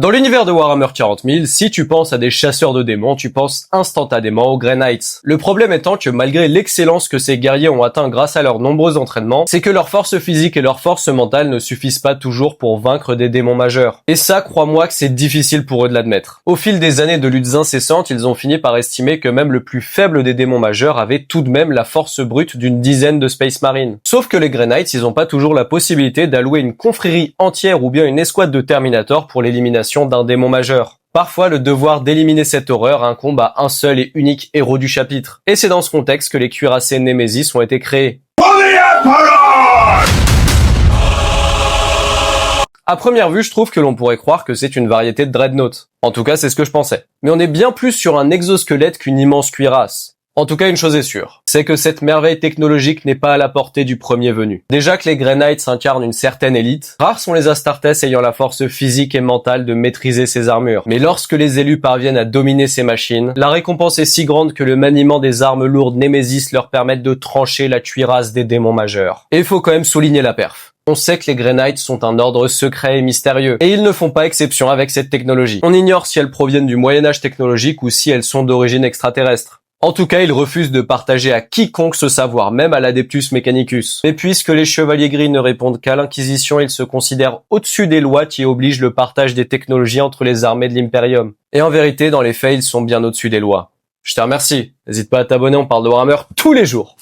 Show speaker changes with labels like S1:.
S1: Dans l'univers de Warhammer 40 000, si tu penses à des chasseurs de démons, tu penses instantanément aux Grey Knights. Le problème étant que malgré l'excellence que ces guerriers ont atteint grâce à leurs nombreux entraînements, c'est que leur force physique et leur force mentale ne suffisent pas toujours pour vaincre des démons majeurs. Et ça, crois-moi que c'est difficile pour eux de l'admettre. Au fil des années de luttes incessantes, ils ont fini par estimer que même le plus faible des démons majeurs avait tout de même la force brute d'une dizaine de Space Marines. Sauf que les Grey Knights, ils ont pas toujours la possibilité d'allouer une confrérie entière ou bien une escouade de Terminator pour l'élimination d'un démon majeur. Parfois, le devoir d'éliminer cette horreur incombe à un seul et unique héros du chapitre. Et c'est dans ce contexte que les cuirassés Nemesis ont été créés. À première vue, je trouve que l'on pourrait croire que c'est une variété de Dreadnought. En tout cas, c'est ce que je pensais. Mais on est bien plus sur un exosquelette qu'une immense cuirasse. En tout cas, une chose est sûre, c'est que cette merveille technologique n'est pas à la portée du premier venu. Déjà que les Grey Knights incarnent une certaine élite, rares sont les Astartes ayant la force physique et mentale de maîtriser ces armures. Mais lorsque les élus parviennent à dominer ces machines, la récompense est si grande que le maniement des armes lourdes Nemesis leur permettent de trancher la cuirasse des démons majeurs. Et il faut quand même souligner la perf. On sait que les Grey Knights sont un ordre secret et mystérieux, et ils ne font pas exception avec cette technologie. On ignore si elles proviennent du Moyen-Âge technologique ou si elles sont d'origine extraterrestre. En tout cas, ils refusent de partager à quiconque ce savoir, même à l'Adeptus Mechanicus. Mais puisque les Chevaliers Gris ne répondent qu'à l'Inquisition, ils se considèrent au-dessus des lois qui obligent le partage des technologies entre les armées de l'Imperium. Et en vérité, dans les faits, ils sont bien au-dessus des lois. Je te remercie. N'hésite pas à t'abonner, on parle de Warhammer tous les jours.